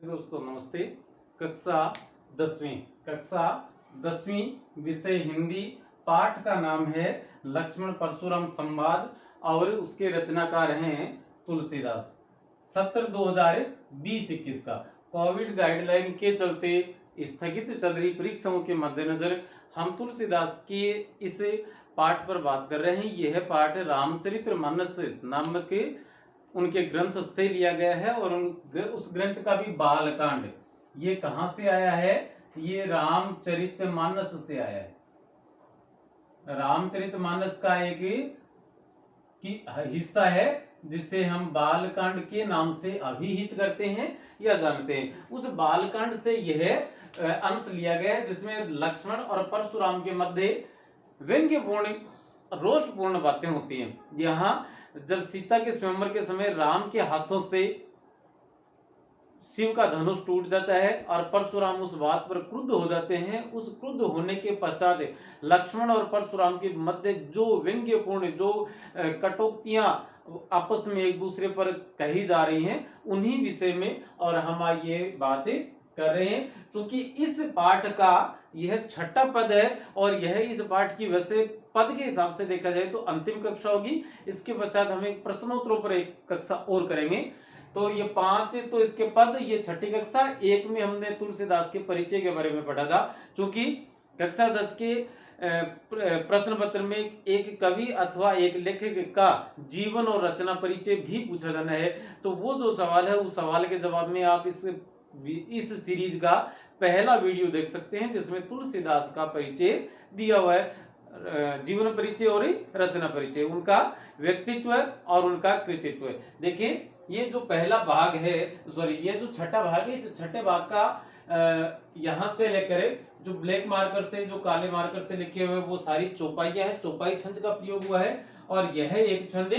दोस्तों नमस्ते। कक्षा 10वीं विषय हिंदी। पाठ का नाम है लक्ष्मण परशुराम संवाद और उसके रचनाकार हैं तुलसीदास। सत्र 2020-21 का कोविड गाइडलाइन के चलते स्थगित चल रही परीक्षाओं के मद्देनजर हम तुलसीदास के इस पाठ पर बात कर रहे हैं। यह पाठ रामचरितमानस नामक उनके ग्रंथ से लिया गया है और उस ग्रंथ का भी बालकांड। ये कहां से आया है? ये रामचरितमानस से आया है। रामचरितमानस का एक हिस्सा है जिसे हम बालकांड के नाम से अभिहित करते हैं या जानते हैं। उस बालकांड से यह अंश लिया गया है जिसमें लक्ष्मण और परशुराम के मध्य व्यंग्यपूर्ण रोषपूर्ण बातें होती हैं। यहाँ जब सीता के स्वयंवर के समय राम के हाथों से शिव का धनुष टूट जाता है और परशुराम उस बात पर क्रुद्ध हो जाते हैं। उस क्रुद्ध होने के पश्चात लक्ष्मण और परशुराम के मध्य जो व्यंग्यपूर्ण जो कटौक्तियां आपस में एक दूसरे पर कही जा रही हैं, उन्हीं विषय में और हम ये बातें कर रहे हैं। क्योंकि इस पाठ का यह छठा पद है और यह इस पाठ की वैसे पद के हिसाब से देखा जाए तो अंतिम कक्षा होगी। इसके पश्चात हम एक प्रश्नोत्तरों पर एक कक्षा और करेंगे। तो ये 5 तो इसके पद, ये छठी कक्षा। 1 में हमने तुलसीदास के परिचय के बारे में पढ़ा था। क्योंकि कक्षा 10 के प्रश्न पत्र में एक कवि अथवा एक लेखक का जीवन और रचना परिचय भी पूछा जाना है। तो वो जो सवाल है उस सवाल के जवाब में आप इस सीरीज का पहला वीडियो देख सकते हैं जिसमें तुलसीदास का परिचय दिया हुआ है। जीवन परिचय और रचना परिचय, उनका व्यक्तित्व और उनका कृतित्व। देखिए ये जो पहला भाग है, ये जो छठा भाग है, इस छठे भाग का यहां से लेकर जो ब्लैक मार्कर से जो काले मार्कर से लिखे हुए वो सारी चौपाइयां है। चौपाई छंद का प्रयोग हुआ है और यह एक छंद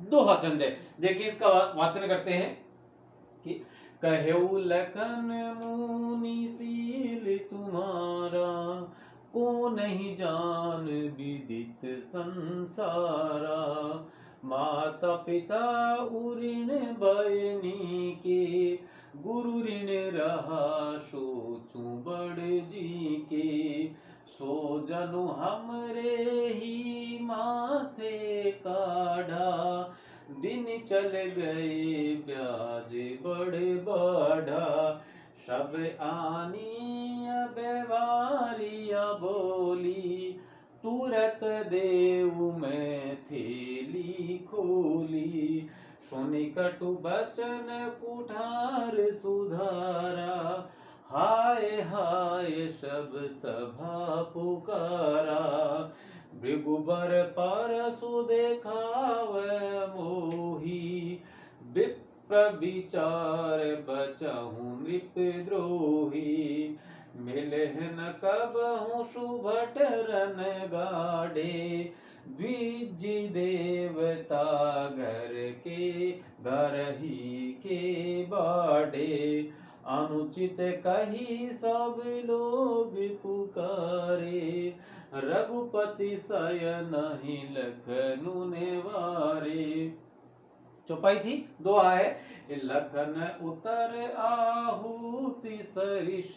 दोहा छंद है। देखिए इसका वाचन करते हैं कि कहेउ लखन मुनि सील तुम्हारा, को नहीं जान विदित संसारा। माता पिता उऋण बयनी के, गुरु ऋण रहा सोचूं बड़ जी के। सो जनु हमरे ही माथे काढ़ा, दिन चल गए ब्याज बड़ बाढ़ा। सब आनी व्यवहारिया बोली, तुरत देव में थेली खोली। सुनि कटु बचन कुठार सुधारा, हाय हाय सब सभा पुकारा। भृगुबर परसु देखावे मोही, विचार बचहु नृप द्रोही। मिलहन कबहु सुभट रन गाढ़े, द्विज देवता घर के घरही के बाढ़े। अनुचित कही सब लोग पुकारे, रघुपति शयन नहीं लखनु नेवारे। चौपाई थी, दोहा है। लखन उतर आहुति सरिष,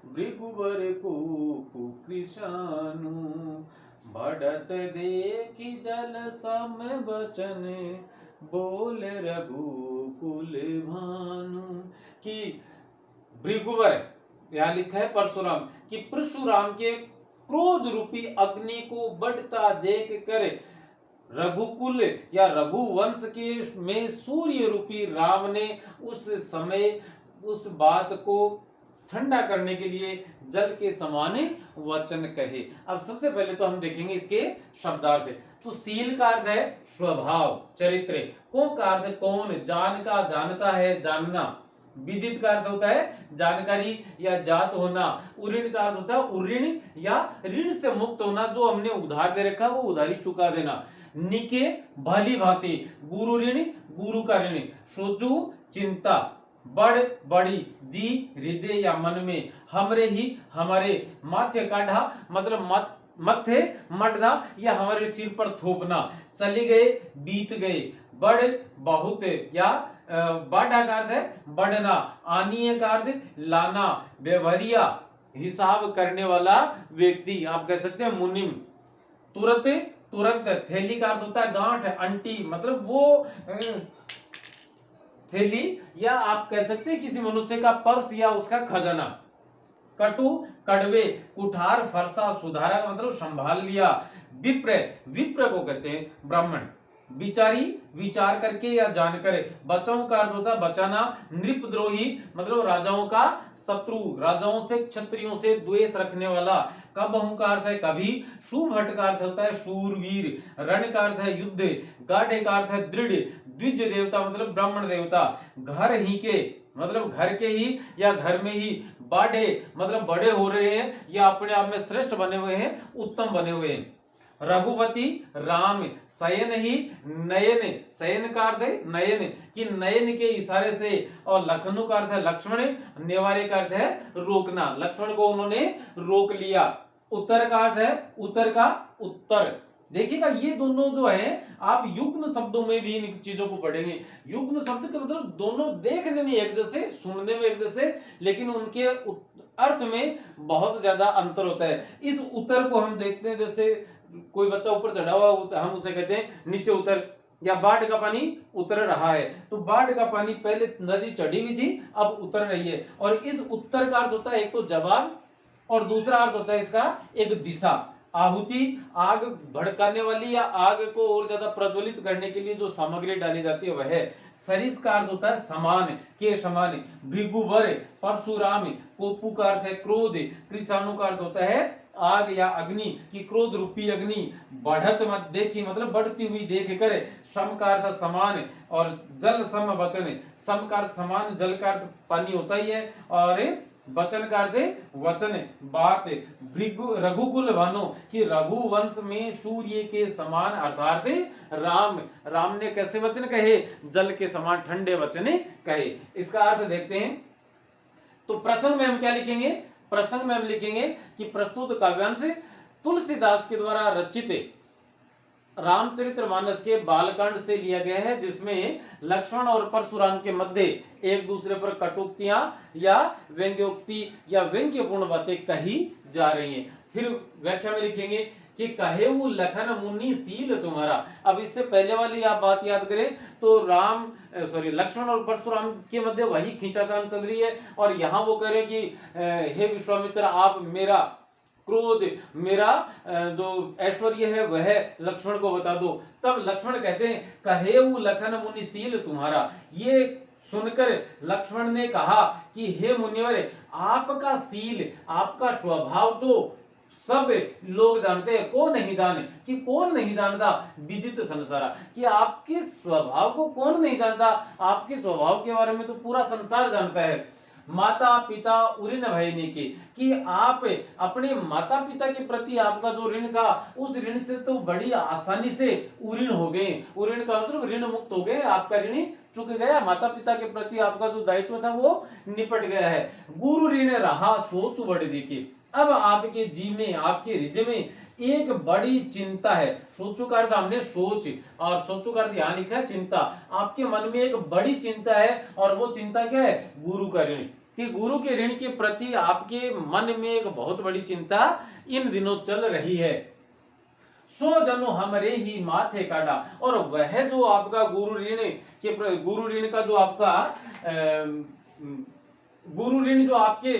भृगुबर को कृशानु। बढ़त देखी जल सम बचन, बोल रघुकुल भानु। कि भृगुबर, यहाँ लिखा है परशुराम, कि परशुराम के क्रोध रूपी अग्नि को बढ़ता देख कर रघुकुल या रघुवंश के में सूर्य रूपी राम ने उस समय उस बात को ठंडा करने के लिए जल के समान वचन कहे। अब सबसे पहले तो हम देखेंगे इसके शब्दार्थ। तो सील का अर्थ है स्वभाव, चरित्र। को का अर्थ कौन, जान का जानता है, जानना। विदित का अर्थ होता है जानकारी या जात होना। उऋण का अर्थ होता है उऋण या ऋण से मुक्त होना, जो हमने उधार दे रखा वो उधारी चुका देना। निके भली भांति, गुरु ऋण गुरु का ऋण। सोचू चिंता, बड़ बड़ी, जी हृदय या मन में, हमरे ही हमारे, माथे काढ़ा मतलब मथे मटना या हमारे सिर पर थोपना। चले गए बीत गए, बड़ बहुत या बाढ़ा का अर्थ है बढ़ना, आनीय का अर्थ लाना, व्यवहारिया हिसाब करने वाला व्यक्ति, आप कह सकते हैं मुनिम। तुरंत, तुरंत, थैली का अर्थ होता है गांठ, अंटी, मतलब वो थैली, या आप कह सकते हैं किसी मनुष्य का पर्स या उसका खजाना। कटु, कड़वे, कुठार, फरसा, सुधारा का मतलब संभाल लिया। विप्र, विप्र को कहते हैं ब्राह्मण। विचारी, विचार करके या जानकर। बचाऊ का अर्थ होता है बचाना। नृपद्रोही मतलब राजाओं का शत्रु, राजाओं से क्षत्रियों से द्वेष रखने वाला। कबहू का अर्थ है कभी। शुभट का अर्थ होता है शूरवीर। रण का अर्थ है युद्ध। गाढ़े का अर्थ है दृढ़। द्विज देवता मतलब ब्राह्मण देवता। घर ही के मतलब घर के ही या घर में ही। बाढ़े मतलब बड़े हो रहे हैं या अपने आप में श्रेष्ठ बने हुए हैं, उत्तम बने हुए हैं। रघुपति राम, शयन ही नयन, शयन का अर्थ है नयन, कि नयन के इशारे से। और लखनऊ का अर्थ है लक्ष्मण, नेवारे का अर्थ है रोकना, लक्ष्मण को उन्होंने रोक लिया। उत्तर का अर्थ है उत्तर का उत्तर। देखिएगा ये दोनों जो है आप युग्म शब्दों में भी इन चीजों को पढ़ेंगे। युग्म शब्द का मतलब दोनों देखने में एक जैसे, सुनने में एक जैसे, लेकिन उनके अर्थ में बहुत ज्यादा अंतर होता है। इस उत्तर को हम देखते हैं, जैसे कोई बच्चा ऊपर चढ़ा हुआ हम उसे कहते हैं नीचे उतर, या बाढ़ का पानी उतर रहा है, तो बाढ़ का पानी पहले नदी चढ़ी हुई थी अब उतर रही है। और इस उत्तर का अर्थ होता है एक तो जवाब, और दूसरा अर्थ होता है इसका एक दिशा। आहुति, आग भड़काने वाली या आग को और ज्यादा प्रज्वलित करने के लिए जो सामग्री डाली जाती है वह है। सरिस का अर्थ होता है समान, के समान। भृगुवर, परशुराम, कोपू का अर्थ है क्रोध। कृषाणु का अर्थ होता है आग या अग्नि, की क्रोध रूपी अग्नि। बढ़त मत देखी मतलब बढ़ती हुई देख कर। सम का अर्थ समान, और जल सम वचन, सम का अर्थ समान, जल का अर्थ पानी होता ही है, और वचन का अर्थ वचन, बात। रघुकुल भानो, कि रघुवंश में सूर्य के समान, अर्थात राम, राम ने कैसे वचन कहे, जल के समान ठंडे वचन कहे। इसका अर्थ देखते हैं। तो प्रसंग में हम क्या लिखेंगे, प्रसंग में हम लिखेंगे कि प्रस्तुत काव्यांश तुलसीदास के द्वारा रचित रामचरितमानस के बालकांड से लिया गया है, जिसमें लक्ष्मण और परशुराम के मध्य एक दूसरे पर कटुक्तियां या व्यंग्योक्ति या व्यंग्यपूर्ण बातें कही जा रही हैं। फिर व्याख्या में लिखेंगे कि कहेऊ लखन मुनि सील तुम्हारा। अब इससे पहले वाली आप बात याद करें तो लक्ष्मण और परशुराम के मध्य वही खींचातान चल रही है, और यहाँ वो कह रहे हैं कि हे विश्वामित्र आप मेरा क्रोध, मेरा जो ऐश्वर्य है वह लक्ष्मण को बता दो। तब लक्ष्मण कहते हैं कहेऊ लखन मुनिशील तुम्हारा। ये सुनकर लक्ष्मण ने कहा कि हे मुनिवर, आपका शील, आपका स्वभाव तो सब लोग जानते हैं, कौन नहीं जाने, कि कौन नहीं जानता विदित संसारा, कि आपके स्वभाव को कौन नहीं जानता, आपके स्वभाव के बारे में तो पूरा संसार जानता है। माता पिता ऋण भयने के, कि आप अपने माता पिता के प्रति आपका जो ऋण था उस ऋण से तो बड़ी आसानी से उऋण हो गए। उऋण का मतलब ऋण मुक्त हो गए, आपका ऋण चुक गया, माता पिता के प्रति आपका जो दायित्व था वो निपट गया है। गुरु ऋण रहा सोच बड़ जी की, अब आपके जी में, आपके हृदय में एक बड़ी चिंता है। सोचो का अर्थ हमने सोच, और सोचो का अर्थ यहाँ लिखा है चिंता। आपके मन में एक बड़ी चिंता है, और वो चिंता क्या है, गुरु का ऋण, कि गुरु के ऋण के प्रति आपके मन में एक बहुत बड़ी चिंता इन दिनों चल रही है। सो जनो हमरे ही माथे काटा, और वह जो आपका गुरु ऋण का जो आपका गुरु ऋण जो आपके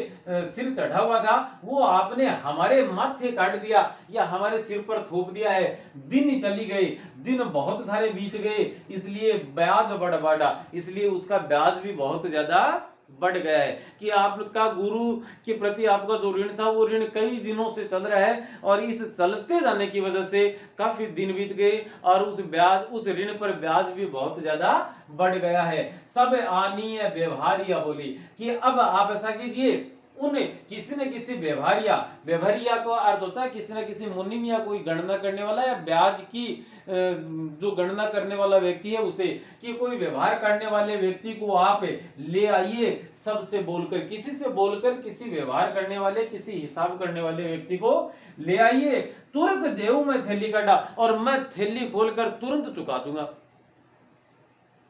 सिर चढ़ा हुआ था वो आपने हमारे माथे काट दिया या हमारे सिर पर थोप दिया है। दिन चली गई, दिन बहुत सारे बीत गए, इसलिए ब्याज बढ़ बढ़ा, इसलिए उसका ब्याज भी बहुत ज्यादा बढ़ गया है, कि आपका गुरु के प्रति आपका जो ऋण था वो ऋण कई दिनों से चल रहा है, और इस चलते जाने की वजह से काफी दिन बीत गए, और उस ऋण पर ब्याज भी बहुत ज्यादा बढ़ गया है। सब आनीय व्यवहारिया बोली, कि अब आप ऐसा कीजिए, उन किसी न किसी व्यवहारिया का अर्थ होता है किसी न किसी मुनिम या कोई गणना करने वाला, या ब्याज की जो गणना करने वाला व्यक्ति है उसे, कि कोई व्यवहार करने वाले व्यक्ति को आप ले आइए, सबसे बोलकर, किसी से बोलकर, किसी व्यवहार करने वाले, किसी हिसाब करने वाले व्यक्ति को ले आइए। तुरंत देऊ मैं थैली काटा, और मैं थैली खोलकर तुरंत चुका दूंगा।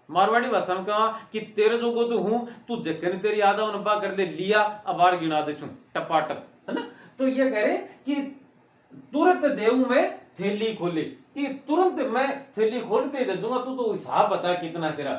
मारवाड़ी भाषा में कहा कि तेरे जोगो तो हूं, तू जखन तेरी आधा नब्बा कर ले लिया अबार गिना दे टपाटप, है ना। तो ये कह रहे कि तुरंत देऊ में थैली खोले, कि तुरंत मैं थैली खोलते दे दूंगा, तू तो हिसाब बता कितना तेरा।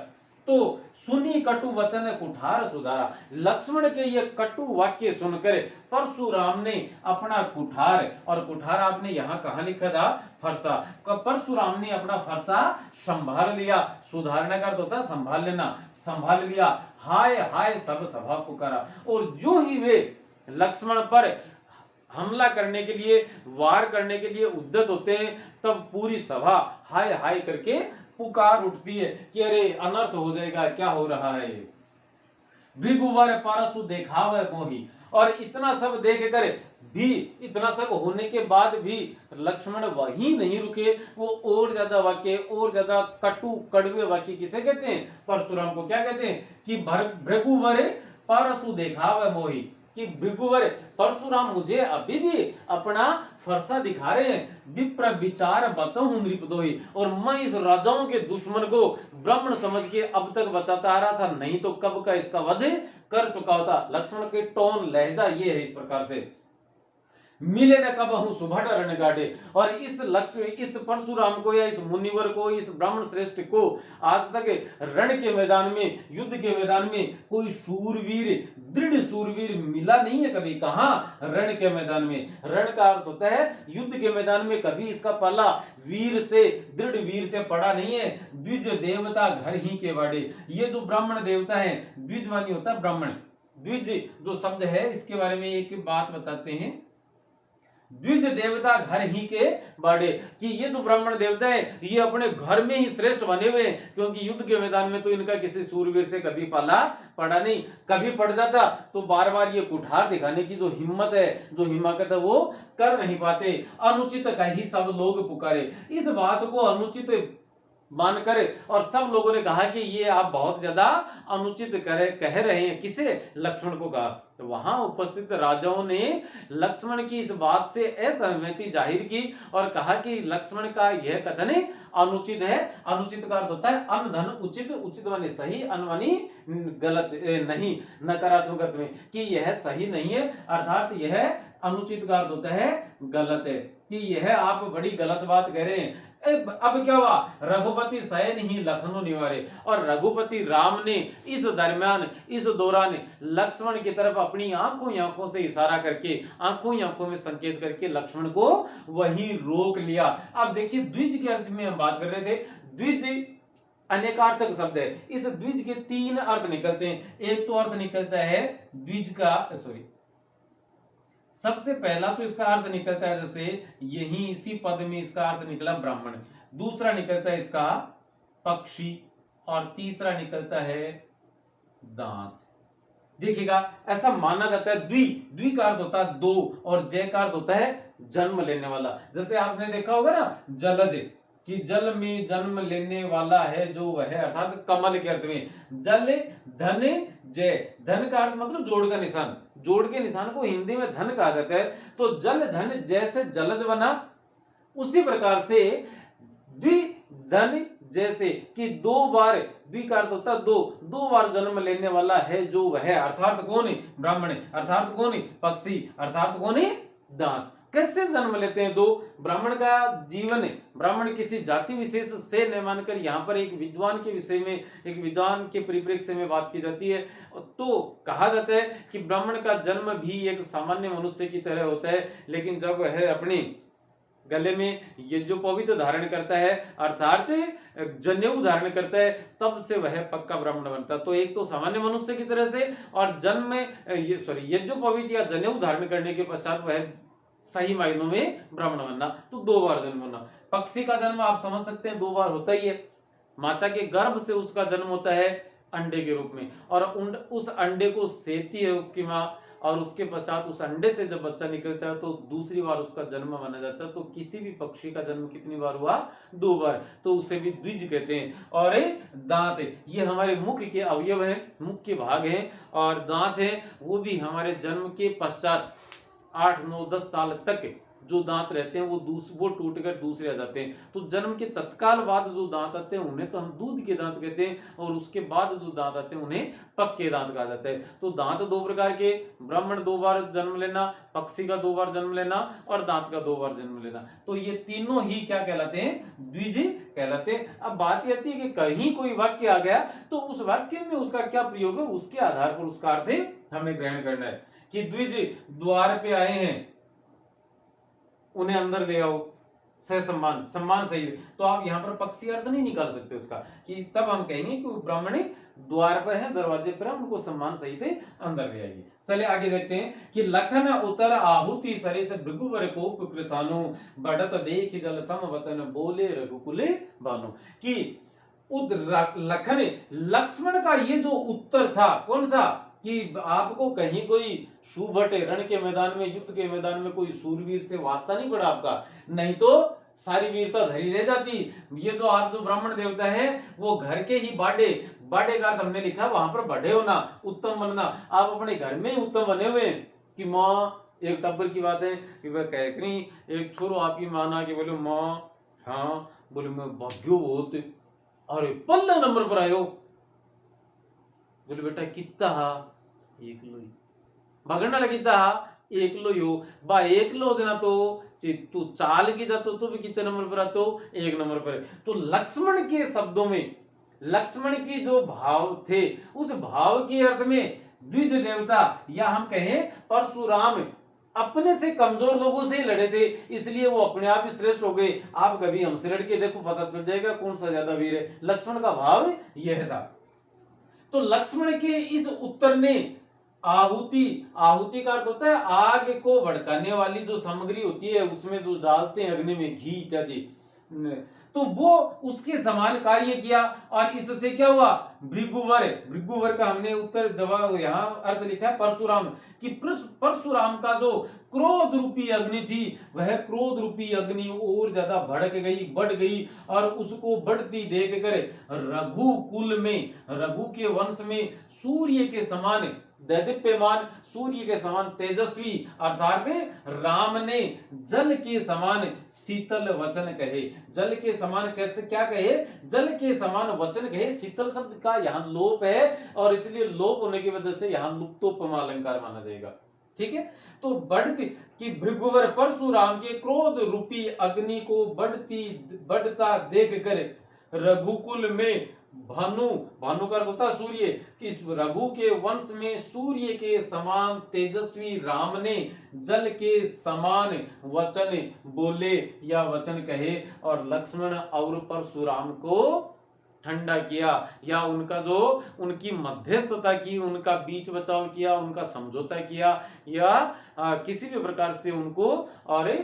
तो सुनी कटु वचन कुठार सुधारा। लक्ष्मण के ये कटु वाक्य सुनकर परशुराम ने अपना कुठार, और कुठार आपने यहाँ कहा लिखा था फरसा, परशुराम ने अपना फरसा संभाल लिया। सुधारने का अर्थ होता है संभाल लेना, संभाल लिया। हाय हाय सब सभा पुकारा, और जो ही वे लक्ष्मण पर हमला करने के लिए, वार करने के लिए उद्यत होते हैं, तब पूरी सभा हाय हाय करके पुकार उठती है कि अरे अनर्थ हो जाएगा, क्या हो रहा है। भृगुवर पारसु देखावे मोही, और इतना सब देख कर भी, इतना सब होने के बाद भी लक्ष्मण वहीं नहीं रुके। वो और ज्यादा वाक्य, और ज्यादा कटु कड़वे वाक्य किसे कहते हैं, परशुराम को क्या कहते हैं कि भृगुवर पारसु देखावे मोही, कि भृगुवर परशुराम मुझे अभी भी अपना फरसा दिखा रहे हैं। विप्र विचार बचाऊं नृपदोही, और मैं इस राजाओं के दुश्मन को ब्राह्मण समझ के अब तक बचाता आ रहा था, नहीं तो कब का इसका वध कर चुका होता। लक्ष्मण के टोन लहजा ये है इस प्रकार से, मिले न कब हूं सुभट रण गाड़े। और इस लक्ष्य, इस परशुराम को या इस मुनिवर को, इस ब्राह्मण श्रेष्ठ को आज तक रण के मैदान में, युद्ध के मैदान में कोई शूरवीर, दृढ़ शूरवीर मिला नहीं है कभी। कहा, रण के मैदान में। रण का अर्थ होता है युद्ध के मैदान में। कभी इसका पल्ला वीर से, दृढ़ वीर से पड़ा नहीं है। द्विज देवता घर ही के बाड़े, ये जो ब्राह्मण देवता है, द्विज मानी होता है ब्राह्मण। द्विज जो शब्द है इसके बारे में एक बात बताते हैं, द्विज देवता घर ही के बाड़े, कि ये जो ब्राह्मण देवता है ये अपने घर में ही श्रेष्ठ बने हुए हैं, क्योंकि युद्ध के मैदान में तो इनका किसी सूरवीर से कभी पाला पड़ा नहीं। कभी पड़ जाता तो बार बार ये कुठार दिखाने की जो हिम्मत है, जो हिम्मत है, वो कर नहीं पाते। अनुचित कही सब लोग पुकारे, इस बात को अनुचित मानकर और सब लोगों ने कहा कि ये आप बहुत ज्यादा अनुचित कह रहे हैं। किसे, लक्ष्मण को कहा। तो वहां उपस्थित राजाओं ने लक्ष्मण की इस बात से असहमति जाहिर की और कहा कि लक्ष्मण का यह कथन अनुचित है। अनुचित का अर्थ होता है अन धन उचित, उचित माने सही, अन मानी गलत नहीं, नकारात्मक अर्थ में, कि यह सही नहीं है, अर्थात यह अनुचित का अर्थ होता है गलत है, कि यह आप बड़ी गलत बात कह रहे हैं। अब क्या हुआ, रघुपति शयन ही लखनऊ निवारे, और रघुपति राम ने इस दरमियान, इस दौरान लक्ष्मण की तरफ अपनी आंखों से इशारा करके, आंखों में संकेत करके लक्ष्मण को वहीं रोक लिया। अब देखिए द्विज के अर्थ में हम बात कर रहे थे। द्विज अनेकार्थक शब्द है, इस द्विज के तीन अर्थ निकलते हैं। एक तो अर्थ निकलता है द्विज का, सबसे पहला तो इसका अर्थ निकलता है, जैसे यही इसी पद में इसका अर्थ निकला ब्राह्मण। दूसरा निकलता है इसका पक्षी, और तीसरा निकलता है दांत। देखिएगा ऐसा माना जाता है। द्वि का अर्थ होता है दो, और जय का अर्थ होता है जन्म लेने वाला। जैसे आपने देखा होगा ना जलज, कि जल में जन्म लेने वाला है जो वह है, अर्थात कमल के अर्थ में। जल धन जय, धन का अर्थ मतलब जोड़ का निशान, जोड़ के निशान को हिंदी में धन कहा जाता है। तो जल धन जैसे जलज बना, उसी प्रकार से द्वि धन जैसे, कि दो बार, द्वि का अर्थ होता है दो बार जन्म लेने वाला है जो वह, अर्थात कौन है, ब्राह्मण, अर्थात कौन है, पक्षी, अर्थात कौन है, दांत। कैसे जन्म लेते हैं दो, ब्राह्मण का जीवन है, ब्राह्मण किसी जाति विशेष से न मानकर यहाँ पर एक विद्वान के विषय में, एक विद्वान के परिप्रेक्ष्य में बात की जाती है। तो कहा जाता है कि ब्राह्मण का जन्म भी एक सामान्य मनुष्य की तरह होता है, लेकिन जब वह अपने गले में ये जो पवित्र धारण करता है, अर्थात जनेऊ धारण करता है, तब से वह पक्का ब्राह्मण बनता है। तो एक तो सामान्य मनुष्य की तरह से, और जन्म में ये जो पवित्र या जनेऊ धारण करने के पश्चात वह सही मायनों में ब्राह्मण बनना। तो दो बार जन्म होना। पक्षी का जन्म आप समझ सकते हैं दो बार होता ही है। माता के गर्भ से उसका जन्म होता है अंडे के रूप में, और उस अंडे को सेती है उसकी माँ, और उसके पश्चात उस अंडे से जब बच्चा निकलता है तो दूसरी बार उसका जन्म माना जाता है। तो किसी भी पक्षी का जन्म कितनी बार हुआ, दो बार, तो उसे भी द्विज कहते हैं। और दांत, ये हमारे मुख के अवयव हैं, मुख के भाग हैं, और दांत है वो भी हमारे जन्म के पश्चात 8, 9, 10 साल तक जो दांत रहते हैं वो टूट कर दूसरे आ जाते हैं। तो जन्म के तत्काल बाद जो दांत आते हैं उन्हें तो हम दूध के दांत कहते हैं, और उसके बाद जो दांत आते हैं उन्हें पक्के दांत कहा जाता है। तो दांत दो प्रकार के, ब्राह्मण 2 बार जन्म लेना, पक्षी का 2 बार जन्म लेना, और दांत का 2 बार जन्म लेना। तो ये तीनों ही क्या कहलाते हैं? द्विज कहलाते हैं। अब बात यह आती है कि कहीं कोई वाक्य आ गया तो उस वाक्य में उसका क्या प्रयोग है, उसके आधार पर उसका अर्थ हमें ग्रहण करना है। कि द्विज द्वार पे आए हैं, उन्हें अंदर ले आओ, सम्मान, सम्मान सही है। तो आप यहाँ पर पक्षी अर्थ नहीं निकाल सकते उसका, कि तब हम कहेंगे कि ब्राह्मण द्वार पर है, दरवाजे पर है, उनको सम्मान सहित अंदर ले आइए। चलिए आगे देखते हैं कि लखन उतर आहुति सरिस भृगुवर कोप कृसानु बढ़त देख जल सम वचन बोले रघुकुले बानु। कि लखन लक्ष्मण का ये जो उत्तर था, कौन सा? कि आपको कहीं कोई शुभट रण के मैदान में, युद्ध के मैदान में कोई सूरवीर से वास्ता नहीं पड़ा आपका, नहीं तो सारी वीरता धरी रह जाती। ये तो आप जो ब्राह्मण देवता है वो घर के ही बाडे, बाडे का अर्थ हमने लिखा वहां पर बड़े होना, उत्तम बनना। आप अपने घर में ही उत्तम बने हुए कि माँ, एक टब्बर की बात है कि वह कह रही, एक छोरो आपकी माँ ना कि बोले माँ, हाँ बोले मैं भाग्यो बहुत, अरे पल्ला नंबर पर आयो, बोले बेटा कितना हा, 1 लो भगना लगीता एक लो यो बा, एक लो जना तो तू चाल की जातो तो भी कितने नंबर पर आतो? 1 नंबर पर। तो लक्ष्मण के शब्दों में, लक्ष्मण की जो भाव थे, उस भाव के अर्थ में द्विज देवता, या हम कहें परशुराम, अपने से कमजोर लोगों से ही लड़े थे, इसलिए वो अपने आप ही श्रेष्ठ हो गए। आप कभी हमसे लड़के देखो, पता चल जाएगा कौन सा ज्यादा वीर है। लक्ष्मण का भाव यह था। तो लक्ष्मण के इस उत्तर ने आहुति, आहुति का अर्थ होता है आग को भड़काने वाली जो सामग्री होती है, उसमें जो डालते हैं अग्नि में घी इत्यादि, तो वो उसके समान कार्य किया। और इससे क्या हुआ? भृगुवर, भृगुवर का हमने उत्तर जवाब यहाँ अर्थ लिखा है परशुराम, कि परशुराम का जो क्रोध रूपी अग्नि थी, वह क्रोध रूपी अग्नि और ज्यादा भड़क गई, बढ़ गई, और उसको बढ़ती देख कर रघुकुल में, रघु के वंश में सूर्य के समान दैदीप्यमान, सूर्य के समान तेजस्वी, अर्थात राम ने जल के समान शीतल वचन कहे। जल के समान कैसे, क्या कहे? जल के समान वचन कहे। शीतल शब्द का यहाँ लोप है, और इसलिए लोप होने की वजह से यहाँ लुप्तोपमा अलंकार माना जाएगा। ठीक है। तो बढ़ती कि भृगुवर परशुराम के क्रोध रूपी अग्नि को बढ़ता देख कर रघुकुल में भानु, भानु का अर्थ होता सूर्य, कि रघु के वंश में सूर्य के समान तेजस्वी राम ने जल के समान वचन बोले या वचन कहे, और लक्ष्मण और परशुराम को ठंडा किया, या उनका जो उनकी मध्यस्थता की, उनका बीच बचाव किया, उनका समझौता किया, या किसी भी प्रकार से उनको और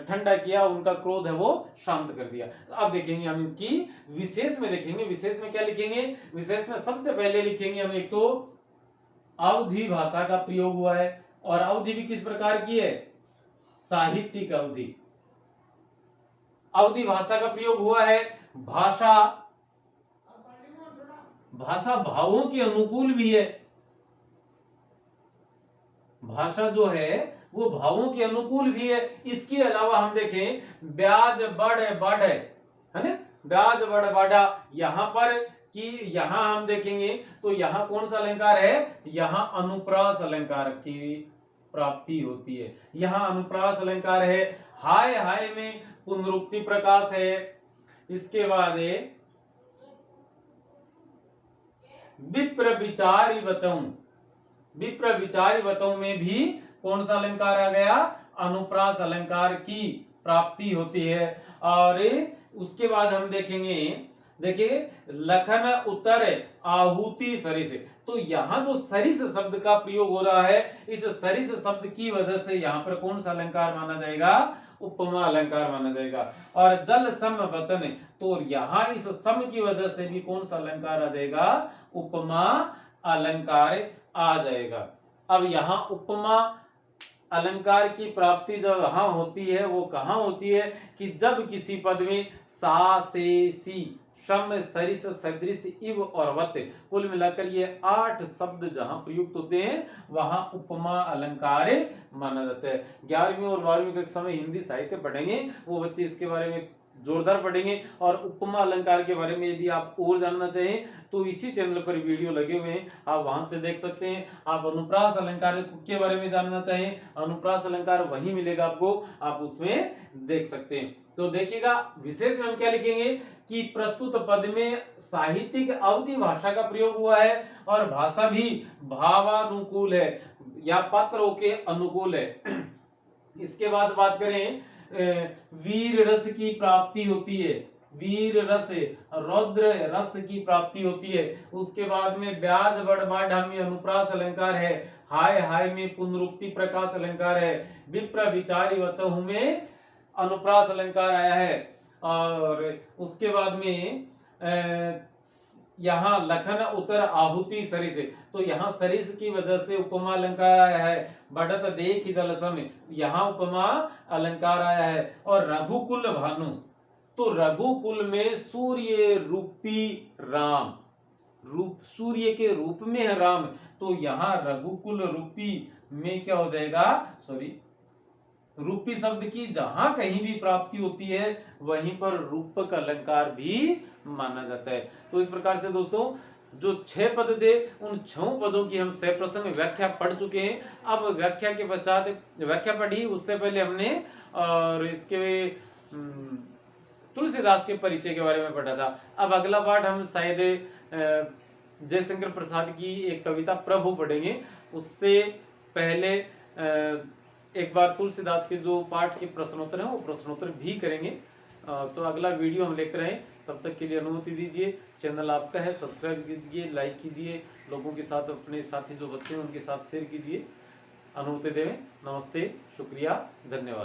ठंडा किया, उनका क्रोध है वो शांत कर दिया। अब देखेंगे हम इनकी विशेष में, देखेंगे विशेष में क्या लिखेंगे। विशेष में सबसे पहले लिखेंगे हम एक तो अवधि भाषा का प्रयोग हुआ है, और अवधि भी किस प्रकार की है? साहित्यिक अवधि। अवधि भाषा का प्रयोग हुआ है। भाषा, भाषा भावों के अनुकूल भी है। भाषा जो है वो भावों के अनुकूल भी है। इसके अलावा हम देखें ब्याज बढ़ बढ़ है ना, ब्याज बढ़ बढ़ा, यहां पर कि यहां हम देखेंगे तो यहां कौन सा अलंकार है? यहां अनुप्रास अलंकार की प्राप्ति होती है। यहां अनुप्रास अलंकार है। हाय हाय में पुनरुक्ति प्रकाश है। इसके बाद विप्र विचारी वचन, विप्र विचारी वचन में भी कौन सा अलंकार आ गया? अनुप्रास अलंकार की प्राप्ति होती है। और उसके बाद हम देखेंगे, देखिए लखन उत्तर आहुति सरिस, तो यहाँ जो सरिस शब्द का प्रयोग हो रहा है, इस सरिस शब्द की वजह से यहाँ पर कौन सा अलंकार माना जाएगा? उपमा अलंकार माना जाएगा। और जल सम वचन, तो यहाँ इस सम की वजह से भी कौन सा अलंकार आ जाएगा? उपमा अलंकार आ जाएगा। अब यहाँ उपमा अलंकार की प्राप्ति जब वहां होती है, वो कहां होती है? कि जब किसी पद में सा से सी सम, सरिस, सदृश, इव और वत, कुल मिलाकर ये 8 शब्द जहां प्रयुक्त होते हैं वहां उपमा अलंकार माना जाता है। 11वीं और 12वीं कक्षा में हिंदी साहित्य पढ़ेंगे वो बच्चे इसके बारे में जोरदार पढ़ेंगे। और उपमा अलंकार के बारे में यदि आप और जानना चाहें तो इसी चैनल पर वीडियो लगे हुए हैं, आप वहां से देख सकते हैं। आप अनुप्रास अलंकार के बारे में जानना चाहें, अनुप्रास अलंकार वहीं मिलेगा आपको, आप उसमें देख सकते हैं। तो देखिएगा विशेष में हम क्या लिखेंगे कि प्रस्तुत पद में साहित्यिक अवधि भाषा का प्रयोग हुआ है और भाषा भी भावानुकूल है या पात्रों के अनुकूल है। इसके बाद बात करें वीर रस की प्राप्ति होती है, वीर रस, रौद्र रस की प्राप्ति होती है। उसके बाद में ब्याज बड़बाढ़ में अनुप्रास अलंकार है, हाय हाय में पुनरुक्ति प्रकाश अलंकार है, विप्र विचारी वचहु में अनुप्रास अलंकार आया है। और उसके बाद में यहाँ लखन उतर आहुति सरिस, तो यहाँ सरिस की वजह से उपमा अलंकार आया है। बढ़त देख जलसम, यहाँ उपमा अलंकार आया है। और रघुकुल भानु, तो रघुकुल में सूर्य रूपी राम, रूप सूर्य के रूप में है राम, तो यहाँ रघुकुल रूपी में क्या हो जाएगा, सॉरी रूपी शब्द की जहां कहीं भी प्राप्ति होती है वहीं पर रूपक अलंकार भी माना जाता है। तो इस प्रकार से दोस्तों जो 6 पद थे उन 6 पदों की हम सप्रसंग में व्याख्या पढ़ चुके हैं। अब व्याख्या के पश्चात व्याख्या पढ़ी, उससे पहले हमने और इसके तुलसीदास के परिचय के बारे में पढ़ा था। अब अगला पाठ हम शायद जयशंकर प्रसाद की एक कविता प्रभु पढ़ेंगे। उससे पहले एक बार तुलसीदास के जो पाठ के प्रश्नोत्तर हैं वो प्रश्नोत्तर भी करेंगे। तो अगला वीडियो हम लेकर आए, तब तक के लिए अनुमति दीजिए। चैनल आपका है, सब्सक्राइब कीजिए, लाइक कीजिए, लोगों के साथ अपने साथी जो बच्चे हैं उनके साथ शेयर कीजिए। अनुमति देवें। नमस्ते, शुक्रिया, धन्यवाद।